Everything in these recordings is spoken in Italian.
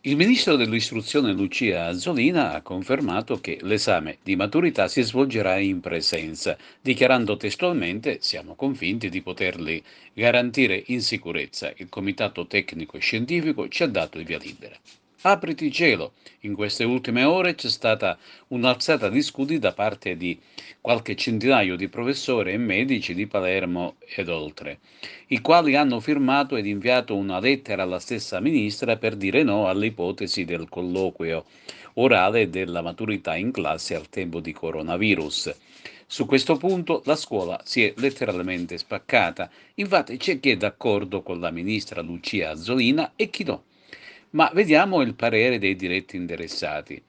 Il ministro dell'istruzione Lucia Azzolina ha confermato che l'esame di maturità si svolgerà in presenza, dichiarando testualmente: "Siamo convinti di poterli garantire in sicurezza. Il Comitato Tecnico e Scientifico ci ha dato il via libera". Apriti cielo! In queste ultime ore c'è stata un'alzata di scudi da parte di qualche centinaio di professori e medici di Palermo ed oltre, i quali hanno firmato ed inviato una lettera alla stessa ministra per dire no all'ipotesi del colloquio orale della maturità in classe al tempo di coronavirus. Su questo punto la scuola si è letteralmente spaccata, infatti c'è chi è d'accordo con la ministra Lucia Azzolina e chi no. Ma vediamo il parere dei diretti interessati.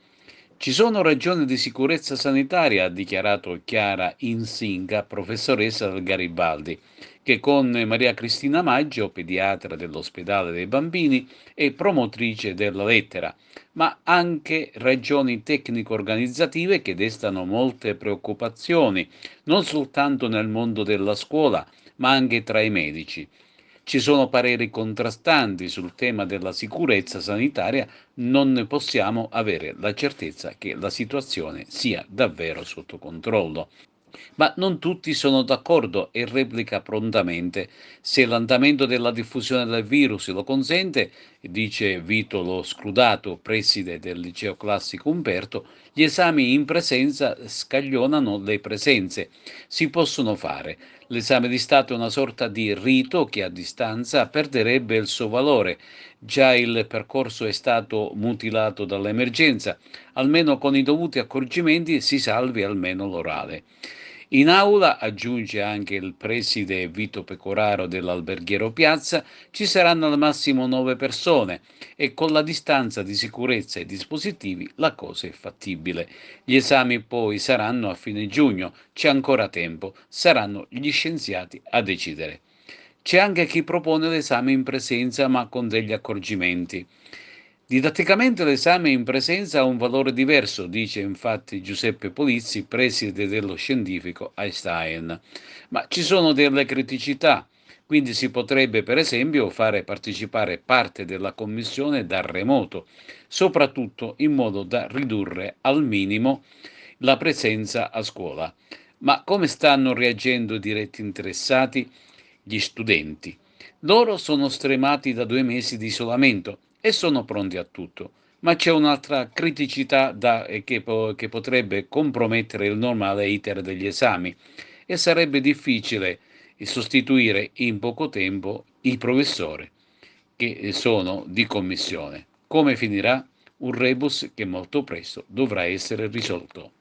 Ci sono ragioni di sicurezza sanitaria, ha dichiarato Chiara Insinga, professoressa del Garibaldi, che con Maria Cristina Maggio, pediatra dell'ospedale dei bambini, è promotrice della lettera, ma anche ragioni tecnico-organizzative che destano molte preoccupazioni, non soltanto nel mondo della scuola, ma anche tra i medici. Ci sono pareri contrastanti sul tema della sicurezza sanitaria, non ne possiamo avere la certezza che la situazione sia davvero sotto controllo. Ma non tutti sono d'accordo e replica prontamente: "Se l'andamento della diffusione del virus lo consente", dice Vito Lo Scrudato, preside del liceo classico Umberto, "gli esami in presenza scaglionano le presenze. Si possono fare. L'esame di Stato è una sorta di rito che a distanza perderebbe il suo valore. Già il percorso è stato mutilato dall'emergenza. Almeno con i dovuti accorgimenti si salvi almeno l'orale". In aula, aggiunge anche il preside Vito Pecoraro dell'Alberghiero Piazza, ci saranno al massimo 9 persone e con la distanza di sicurezza e dispositivi la cosa è fattibile. Gli esami poi saranno a fine giugno, c'è ancora tempo, saranno gli scienziati a decidere. C'è anche chi propone l'esame in presenza ma con degli accorgimenti. Didatticamente l'esame in presenza ha un valore diverso, dice infatti Giuseppe Polizzi, preside dello scientifico Einstein, ma ci sono delle criticità, quindi si potrebbe per esempio fare partecipare parte della commissione da remoto, soprattutto in modo da ridurre al minimo la presenza a scuola. Ma come stanno reagendo i diretti interessati? Gli studenti. Loro sono stremati da 2 mesi di isolamento e sono pronti a tutto. Ma c'è un'altra criticità che potrebbe compromettere il normale iter degli esami e sarebbe difficile sostituire in poco tempo i professori che sono di commissione. Come finirà? Un rebus che molto presto dovrà essere risolto.